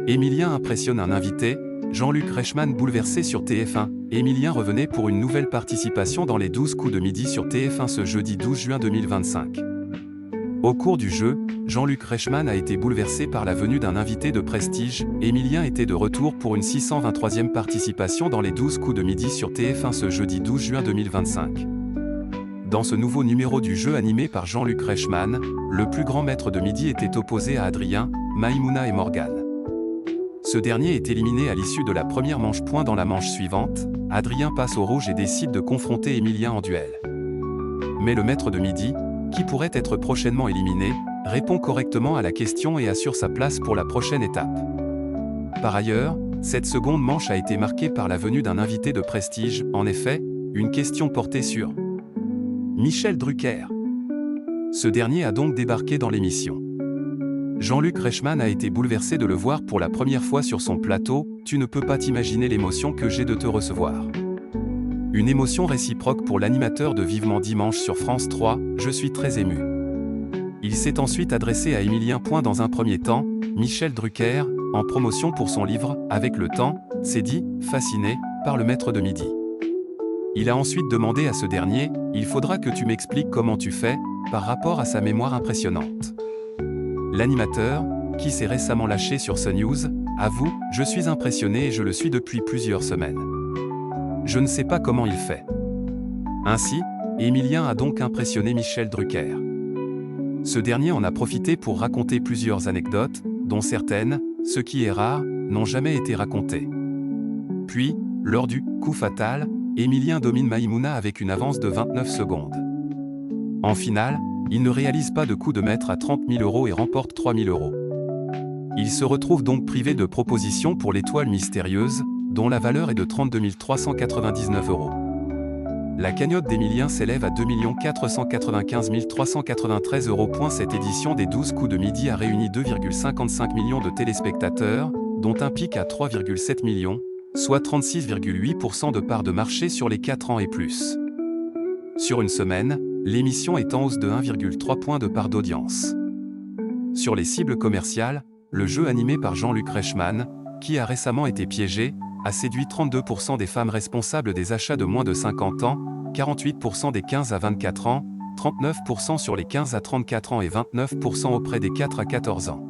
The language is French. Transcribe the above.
Émilien impressionne un invité, Jean-Luc Reichmann bouleversé sur TF1. Émilien revenait pour une nouvelle participation dans les 12 coups de midi sur TF1 ce jeudi 12 juin 2025. Au cours du jeu, Jean-Luc Reichmann a été bouleversé par la venue d'un invité de prestige. Émilien était de retour pour une 623e participation dans les 12 coups de midi sur TF1 ce jeudi 12 juin 2025. Dans ce nouveau numéro du jeu animé par Jean-Luc Reichmann, le plus grand maître de midi était opposé à Adrien, Maïmouna et Morgane. Ce dernier est éliminé à l'issue de la première manche-point. Dans la manche suivante, Adrien passe au rouge et décide de confronter Émilien en duel. Mais le maître de midi, qui pourrait être prochainement éliminé, répond correctement à la question et assure sa place pour la prochaine étape. Par ailleurs, cette seconde manche a été marquée par la venue d'un invité de prestige. En effet, une question portait sur Michel Drucker. Ce dernier a donc débarqué dans l'émission. Jean-Luc Reichmann a été bouleversé de le voir pour la première fois sur son plateau. Tu ne peux pas t'imaginer l'émotion que j'ai de te recevoir. Une émotion réciproque pour l'animateur de Vivement Dimanche sur France 3, je suis très ému. Il s'est ensuite adressé à Émilien. Dans un premier temps, Michel Drucker, en promotion pour son livre « Avec le temps », s'est dit, fasciné, par le maître de midi. Il a ensuite demandé à ce dernier, « Il faudra que tu m'expliques comment tu fais, par rapport à sa mémoire impressionnante. » L'animateur, qui s'est récemment lâché sur CNews, avoue, « Je suis impressionné et je le suis depuis plusieurs semaines. Je ne sais pas comment il fait. » Ainsi, Émilien a donc impressionné Michel Drucker. Ce dernier en a profité pour raconter plusieurs anecdotes, dont certaines, ce qui est rare, n'ont jamais été racontées. Puis, lors du « coup fatal », Émilien domine Maïmouna avec une avance de 29 secondes. En finale, il ne réalise pas de coup de maître à 30 000 € et remporte 3 000 €. Il se retrouve donc privé de propositions pour l'étoile mystérieuse, dont la valeur est de 32 399 €. La cagnotte d'Émilien s'élève à 2 495 393 €. Cette édition des 12 coups de midi a réuni 2,55 millions de téléspectateurs, dont un pic à 3,7 millions, soit 36,8% de part de marché sur les 4 ans et plus. Sur une semaine, l'émission est en hausse de 1,3 point de part d'audience. Sur les cibles commerciales, le jeu animé par Jean-Luc Reichmann, qui a récemment été piégé, a séduit 32% des femmes responsables des achats de moins de 50 ans, 48% des 15 à 24 ans, 39% sur les 15 à 34 ans et 29% auprès des 4 à 14 ans.